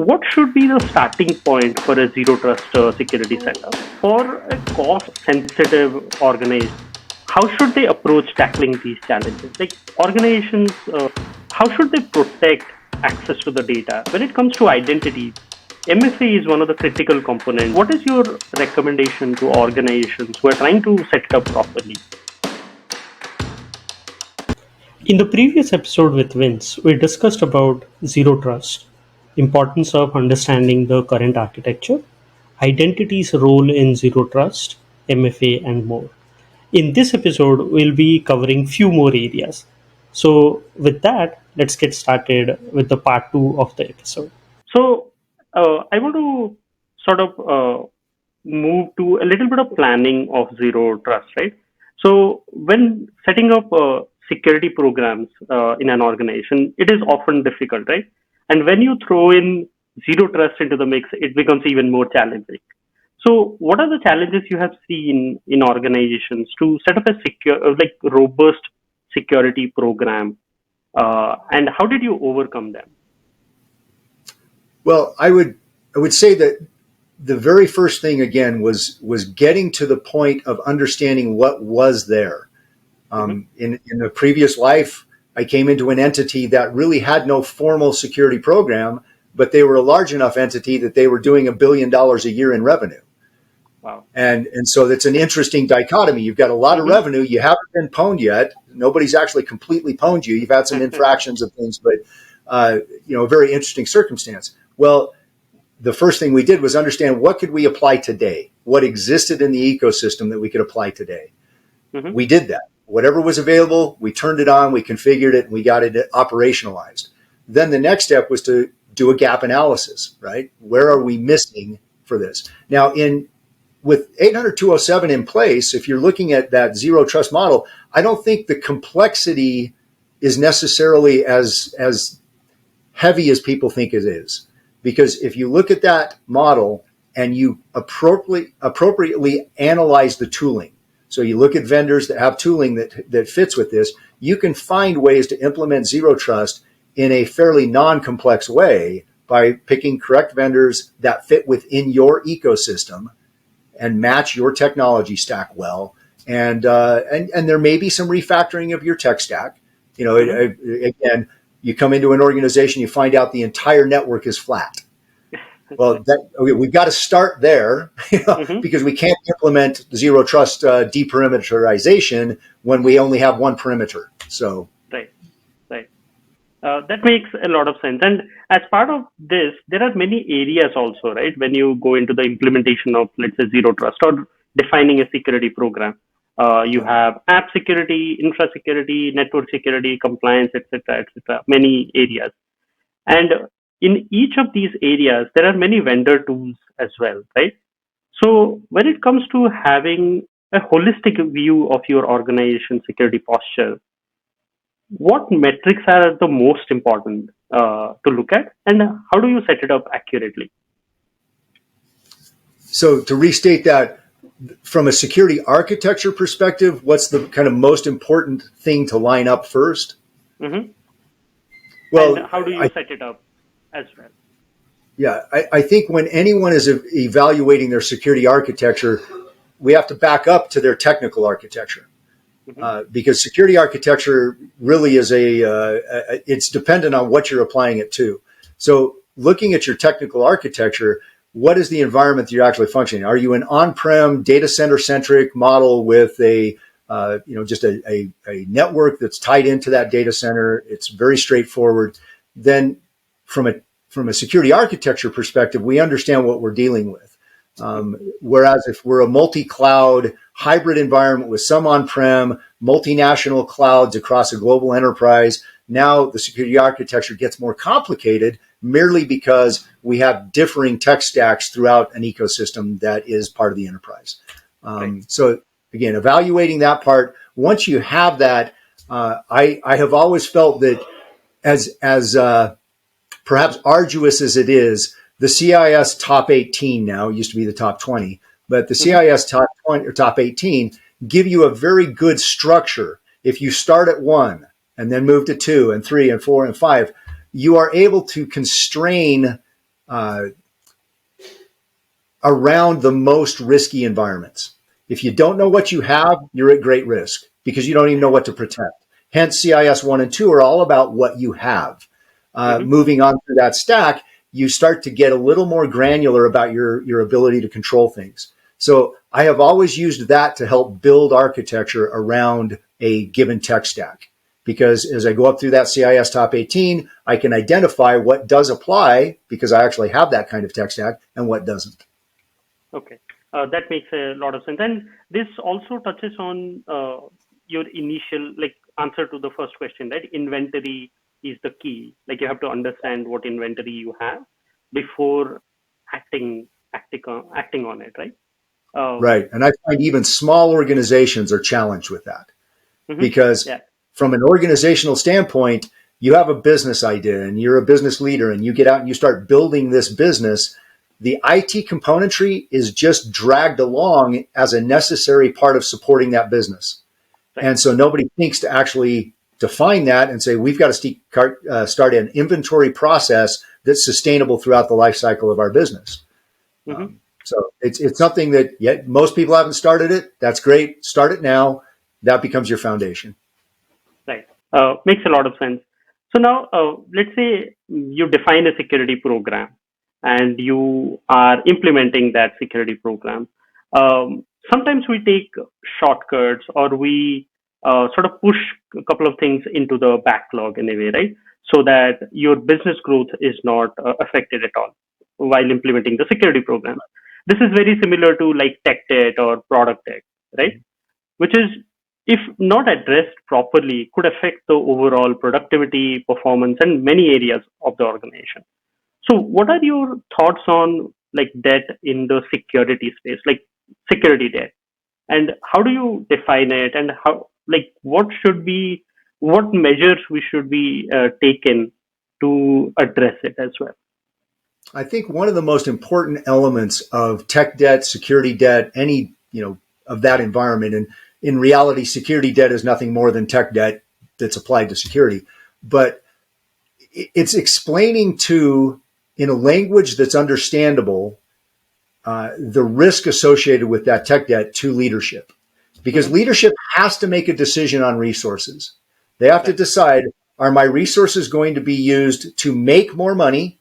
What should be the starting point for a zero trust security setup? For a cost sensitive organization, how should they approach tackling these challenges? Like organizations, how should they protect access to the data? When it comes to identity, MFA is one of the critical components. What is your recommendation to organizations who are trying to set it up properly? In the previous episode with Vince, we discussed about zero trust, importance of understanding the current architecture, identity's role in zero trust, MFA, and more. In this episode, we'll be covering few more areas. So, with that, let's get started with the part two of the episode. So, I want to sort of move to a little bit of planning of zero trust, right? So, when setting up security programs in an organization, it is often difficult, right? And when you throw in zero trust into the mix, it becomes even more challenging. So, what are the challenges you have seen in organizations to set up a secure, like robust security program, and how did you overcome them? Well, I would say that the very first thing again was getting to the point of understanding what was there. In the previous life, I came into an entity that really had no formal security program, but they were a large enough entity that they were doing $1 billion a year in revenue. Wow. And so that's an interesting dichotomy. You've got a lot of revenue. You haven't been pwned yet. Nobody's actually completely pwned you. You've had some infractions of things, but a very interesting circumstance. Well, the first thing we did was understand what could we apply today, what existed in the ecosystem that we could apply today. We did that. Whatever was available, we turned it on, we configured it, and we got it operationalized. Then the next step was to do a gap analysis, right? Where are we missing for this? Now, with 802.07 in place, if you're looking at that zero trust model, I don't think the complexity is necessarily as heavy as people think it is. Because if you look at that model and you appropriately analyze the tooling, so you look at vendors that have tooling that fits with this, you can find ways to implement zero trust in a fairly non-complex way by picking correct vendors that fit within your ecosystem and match your technology stack well. And there may be some refactoring of your tech stack. Again, you come into an organization, you find out the entire network is flat. Well, we've got to start there, because we can't implement zero trust deperimeterization when we only have one perimeter. So right. That makes a lot of sense. And as part of this, there are many areas also, right? When you go into the implementation of, let's say, zero trust or defining a security program, you have app security, infra security, network security, compliance, etc., many areas. And in each of these areas, there are many vendor tools as well, right? So when it comes to having a holistic view of your organization security posture, what metrics are the most important to look at, and how do you set it up accurately? So to restate that, from a security architecture perspective, what's the kind of most important thing to line up first? Well, and how do you set it up as well? Yeah, I think when anyone is evaluating their security architecture, we have to back up to their technical architecture. Because security architecture really is it's dependent on what you're applying it to. So looking at your technical architecture, what is the environment that you're actually functioning? Are you an on-prem data center centric model with just a network that's tied into that data center? It's very straightforward. Then from a security architecture perspective, we understand what we're dealing with. Whereas if we're a multi-cloud hybrid environment with some on-prem, multinational clouds across a global enterprise, now the security architecture gets more complicated merely because we have differing tech stacks throughout an ecosystem that is part of the enterprise. So again, evaluating that part, once you have that, I have always felt that as perhaps arduous as it is, the CIS top 18 now, used to be the top 20, but the CIS top 20 or top 18 give you a very good structure. If you start at 1 and then move to 2 and 3 and 4 and 5, you are able to constrain uh, around the most risky environments. If you don't know what you have, you're at great risk because you don't even know what to protect. Hence, CIS 1 and 2 are all about what you have. Mm-hmm. Moving on through that stack, you start to get a little more granular about your ability to control things. So I have always used that to help build architecture around a given tech stack. Because as I go up through that CIS top 18, I can identify what does apply because I actually have that kind of tech stack and what doesn't. Okay, that makes a lot of sense. And this also touches on your initial like answer to the first question, right? Inventory is the key. Like you have to understand what inventory you have before acting on it, right? Right. And I find even small organizations are challenged with that Mhm. because Yeah, from an organizational standpoint, you have a business idea and you're a business leader and you get out and you start building this business. The IT componentry is just dragged along as a necessary part of supporting that business. right. And so nobody thinks to actually define that and say, we've got to start an inventory process that's sustainable throughout the life cycle of our business. Hmm. So it's something that yet most people haven't started it. That's great. Start it now. That becomes your foundation. Right. Makes a lot of sense. So now, let's say you define a security program and you are implementing that security program. Sometimes we take shortcuts or we sort of push a couple of things into the backlog in a way, right? So that your business growth is not affected at all while implementing the security program. This is very similar to like tech debt or product debt, right? Which is, if not addressed properly, could affect the overall productivity, performance, and many areas of the organization. So, what are your thoughts on like debt in the security space, like security debt, and how do you define it, and how like what measures we should be taken to address it as well? I think one of the most important elements of tech debt, security debt, any, of that environment, and in reality, security debt is nothing more than tech debt that's applied to security. But it's explaining in a language that's understandable, the risk associated with that tech debt to leadership. Because Hmm. leadership has to make a decision on resources. They have to Right, decide, are my resources going to be used to make more money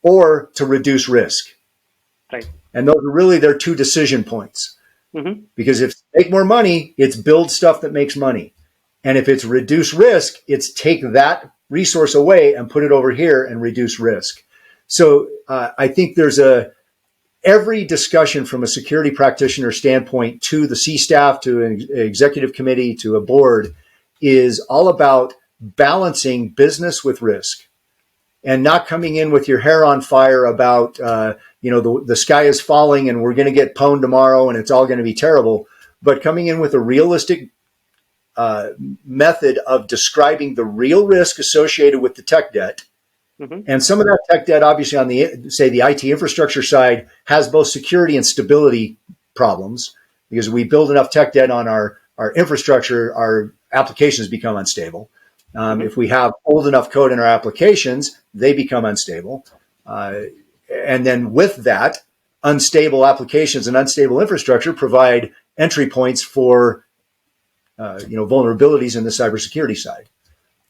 or to reduce risk? right. And those are really their two decision points. Hmm. Because if make more money, it's build stuff that makes money. And if it's reduce risk, it's take that resource away and put it over here and reduce risk. So I think there's every discussion from a security practitioner standpoint to the C staff, to an executive committee, to a board is all about balancing business with risk and not coming in with your hair on fire about, the sky is falling and we're going to get pwned tomorrow and it's all going to be terrible, but coming in with a realistic method of describing the real risk associated with the tech debt. Hmm. And some of that tech debt, obviously, on the IT infrastructure side, has both security and stability problems because we build enough tech debt on our infrastructure, our applications become unstable. Hmm. If we have old enough code in our applications, they become unstable. And then with that, unstable applications and unstable infrastructure provide entry points for vulnerabilities in the cybersecurity side.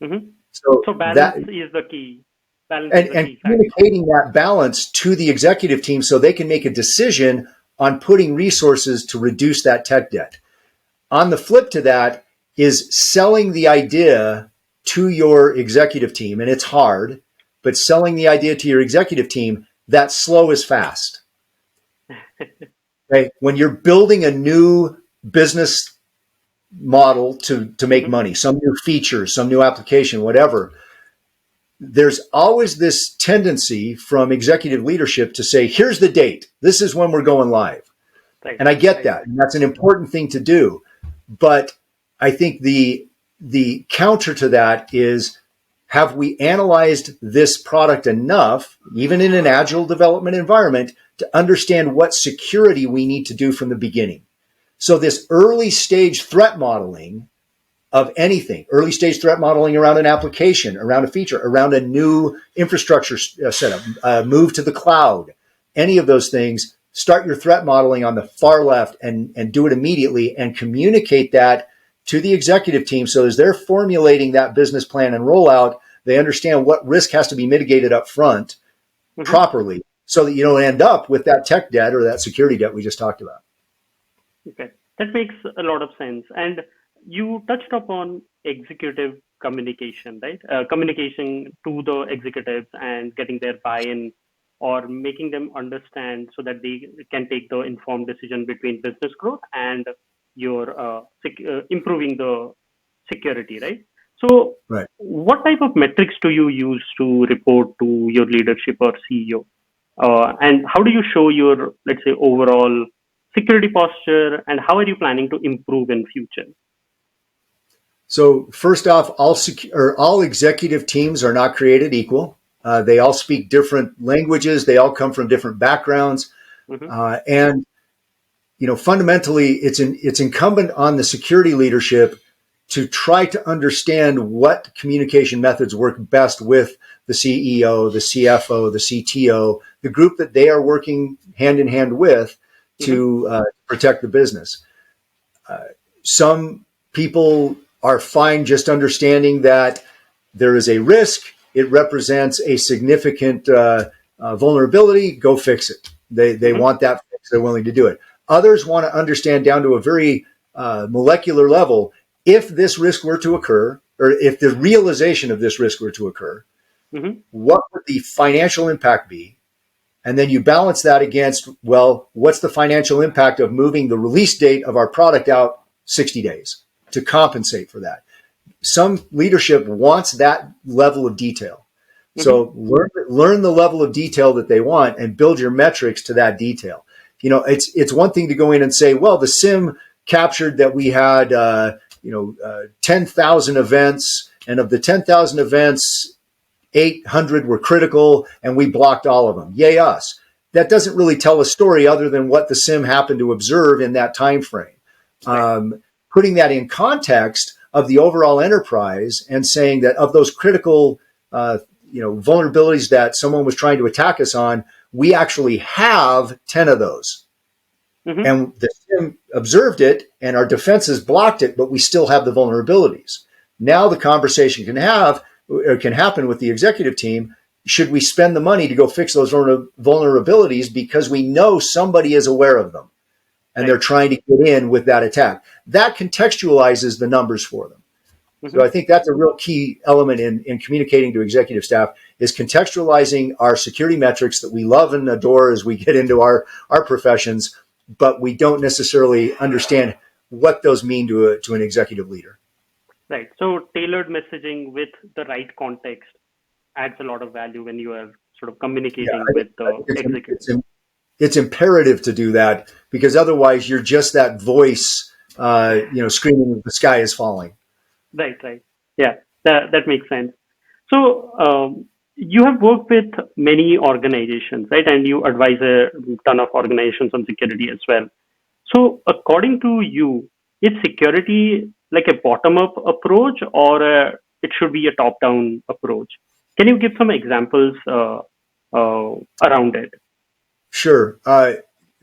Hmm. So So balance that is the key. Balance is and, the and key factor. communicating that balance to the executive team so they can make a decision on putting resources to reduce that tech debt. On the flip to that is selling the idea to your executive team, and it's hard, but selling the idea to your executive team that slow is fast. Okay? When you're building a new business model to make Hmm. money, some new feature, some new application, whatever, there's always this tendency from executive leadership to say, here's the date. This is when we're going live. Right, And I get right. that. And that's an important thing to do. But I think the counter to that is, have we analyzed this product enough, even in an agile development environment, to understand what security we need to do from the beginning? So this early stage threat modeling of anything, early stage threat modeling around an application, around a feature, around a new infrastructure setup, move to the cloud, any of those things, start your threat modeling on the far left and do it immediately and communicate that to the executive team. So as they're formulating that business plan and rollout, they understand what risk has to be mitigated up front Mm-hmm. properly so that you don't end up with that tech debt or that security debt we just talked about. Okay, that makes a lot of sense. And you touched upon executive communication, right? Communication to the executives and getting their buy-in or making them understand so that they can take the informed decision between business growth and your improving the security, right? So, Right. what type of metrics do you use to report to your leadership or CEO? And how do you show your, let's say, overall security posture, and how are you planning to improve in future? So first off, all executive teams are not created equal. They all speak different languages. They all come from different backgrounds, Mm-hmm. and fundamentally, it's incumbent on the security leadership to try to understand what communication methods work best with the CEO, the CFO, the CTO, the group that they are working hand in hand with Mm-hmm. to protect the business. Some people are fine just understanding that there is a risk. It represents a significant vulnerability. Go fix it. They Mm-hmm. want that fix. They're willing to do it. Others want to understand down to a very molecular level. If this risk were to occur, or if the realization of this risk were to occur, Mm-hmm. what would the financial impact be? And then you balance that against, well, what's the financial impact of moving the release date of our product out 60 days to compensate for that? Some leadership wants that level of detail. Mm-hmm. So learn the level of detail that they want and build your metrics to that detail. It's one thing to go in and say, well, the SIM captured that we had, 10,000 events, and of the 10,000 events, 800 were critical, and we blocked all of them. Yay us. That doesn't really tell a story other than what the SIM happened to observe in that time frame. Right. Putting that in context of the overall enterprise and saying that of those critical vulnerabilities that someone was trying to attack us on, we actually have 10 of those. Mm-hmm. And the SIM observed it and our defenses blocked it, but we still have the vulnerabilities. Now the conversation can happen with the executive team. Should we spend the money to go fix those vulnerabilities because we know somebody is aware of them and Right. they're trying to get in with that attack? That contextualizes the numbers for them. Mm-hmm. So I think that's a real key element in communicating to executive staff is contextualizing our security metrics that we love and adore as we get into our professions, but we don't necessarily understand what those mean to an executive leader. Right. So tailored messaging with the right context adds a lot of value when you are sort of Yeah, communicating I with think, I the think it's, executive. it's, it's imperative to do that because otherwise you're just that voice, screaming the sky is falling. Right. Right. Yeah. That makes sense. So you have worked with many organizations, right? And you advise a ton of organizations on security as well. So according to you, is security like a bottom-up approach or it should be a top-down approach? Can you give some examples around it? Sure.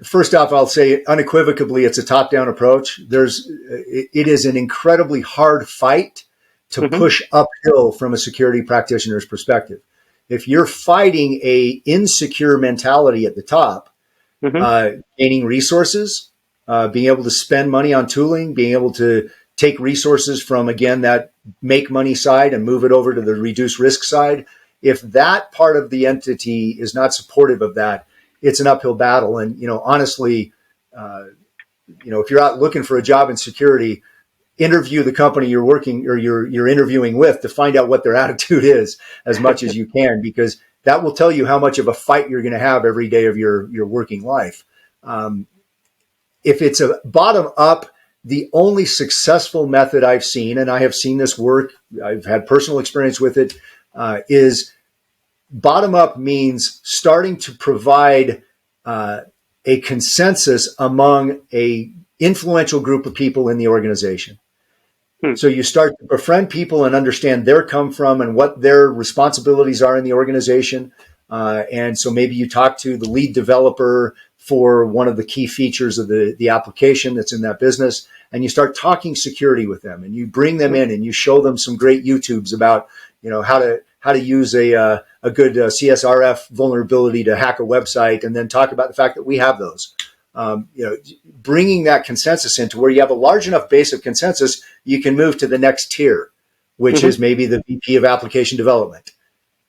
First off, I'll say unequivocally, it's a top-down approach. It is an incredibly hard fight to Mm-hmm. push uphill from a security practitioner's perspective. If you're fighting a insecure mentality at the top, Mm-hmm. gaining resources, being able to spend money on tooling, being able to take resources from, again, that make money side and move it over to the reduce risk side. If that part of the entity is not supportive of that, it's an uphill battle. And, honestly, if you're out looking for a job in security, interview the company you're working or you're interviewing with to find out what their attitude is as much as you can, because that will tell you how much of a fight you're going to have every day of your working life. If it's a bottom up, the only successful method I've seen, and I have seen this work, I've had personal experience with it, is bottom up means starting to provide a consensus among a influential group of people in the organization. Hmm. So you start to befriend people and understand their come from and what their responsibilities are in the organization. And so maybe you talk to the lead developer for one of the key features of the application that's in that business, and you start talking security with them, and you bring them in and you show them some great YouTubes about how to use a good CSRF vulnerability to hack a website, and then talk about the fact that we have those. Bringing that consensus into where you have a large enough base of consensus, you can move to the next tier, which is maybe the VP of application development,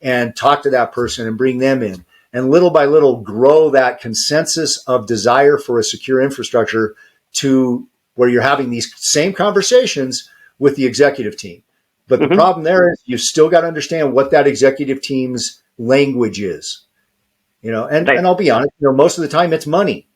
and talk to that person and bring them in. And little by little, grow that consensus of desire for a secure infrastructure to where you're having these same conversations with the executive team. But the problem there is you've still got to understand what that executive team's language is. And Right. I'll be honest, most of the time it's money.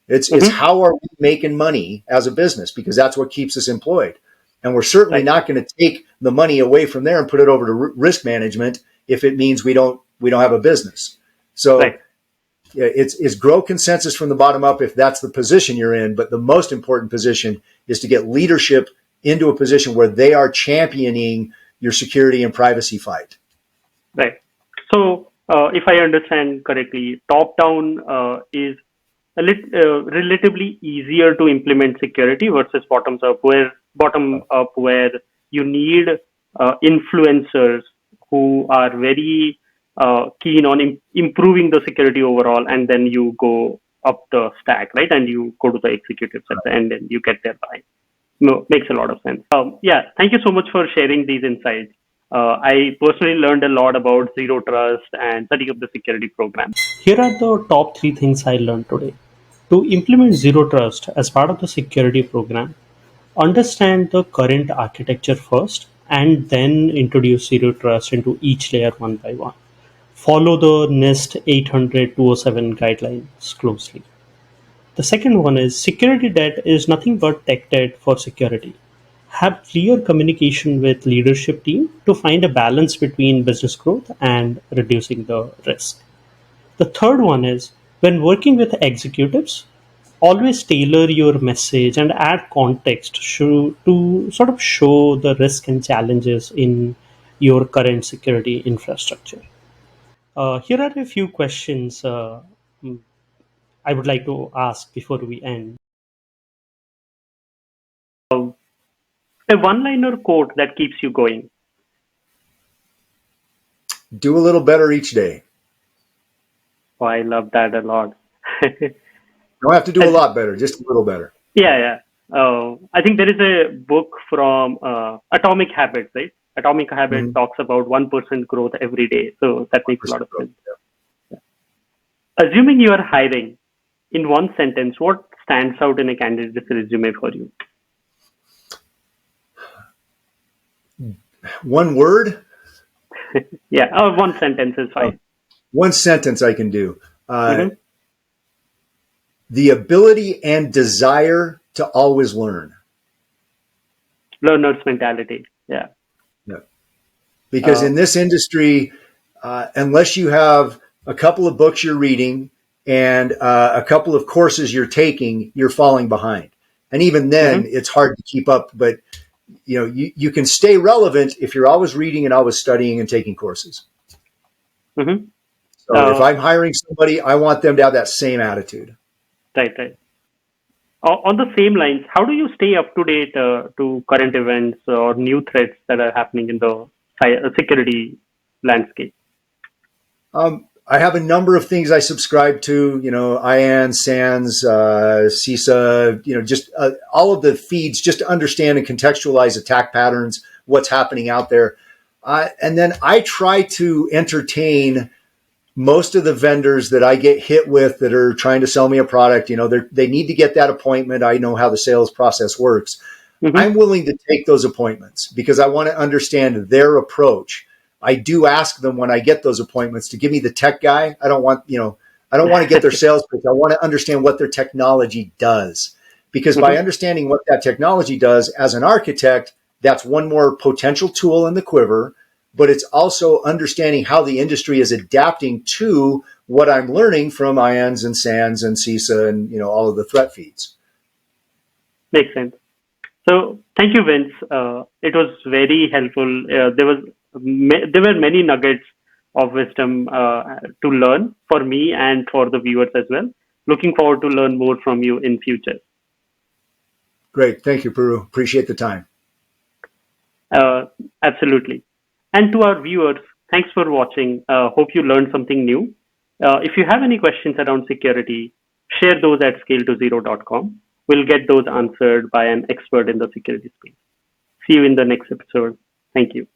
It's how are we making money as a business, because that's what keeps us employed. And we're certainly Right. not going to take the money away from there and put it over to risk management if it means we don't have a business. So Right. yeah, it's grow consensus from the bottom up if that's the position you're in. But the most important position is to get leadership into a position where they are championing your security and privacy fight. Right. So, if I understand correctly, top-down is relatively easier to implement security versus bottom up where you need influencers who are very keen on improving the security overall, and then you go up the stack, right? And you go to the executives at the end, and you get their buy. No, makes a lot of sense. Yeah, thank you so much for sharing these insights. I personally learned a lot about zero trust and setting up the security program. Here are the top three things I learned today. To implement zero trust as part of the security program, understand the current architecture first and then introduce zero trust into each layer one by one. Follow the NIST 800-207 guidelines closely. The second one is security debt is nothing but tech debt for security. Have clear communication with leadership team to find a balance between business growth and reducing the risk. The third one is when working with executives, always tailor your message and add context to sort of show the risk and challenges in your current security infrastructure. Here are a few questions I would like to ask before we end. A one-liner quote that keeps you going. Do a little better each day. Oh, I love that a lot. Don't have to do a I, lot better, just a little better. yeah, yeah. I think there is a book from Atomic Habits, right? Atomic Habits Mm-hmm. talks about 1% growth every day. So that makes a lot 1% of growth. sense. Assuming you are hiring, in one sentence, what stands out in a candidate's resume for you? One word, Yeah, one sentence is uh, fine. one sentence I can do. Mm-hmm. The ability and desire to always learn. Learner's mentality. Yeah. Yeah. Because Uh, in this industry, unless you have a couple of books you're reading and a couple of courses you're taking, you're falling behind. And even then, mm-hmm. it's hard to keep up. But you can stay relevant if you're always reading and always studying and taking courses. Mm-hmm. So if I'm hiring somebody, I want them to have that same attitude. Right, right. On the same lines, how do you stay up to date to current events or new threats that are happening in the security landscape? I have a number of things I subscribe to, IAN, SANS, CISA, just all of the feeds just to understand and contextualize attack patterns, what's happening out there. And then I try to entertain most of the vendors that I get hit with that are trying to sell me a product. They need to get that appointment. I know how the sales process works. Mm-hmm. I'm willing to take those appointments because I want to understand their approach. I do ask them when I get those appointments to give me the tech guy. I don't want to get their sales pitch. I want to understand what their technology does. Because by Mm-hmm. understanding what that technology does as an architect, that's one more potential tool in the quiver. But it's also understanding how the industry is adapting to what I'm learning from IANS and SANS and CISA and all of the threat feeds. Makes sense. So thank you, Vince. It was very helpful. There were many nuggets of wisdom to learn for me and for the viewers as well. Looking forward to learn more from you in future. Great. Thank you, Peru. Appreciate the time. Uh, Absolutely. And to our viewers, thanks for watching. Hope you learned something new. If you have any questions around security, share those at scale2zero.com. We'll get those answered by an expert in the security space. See you in the next episode. Thank you.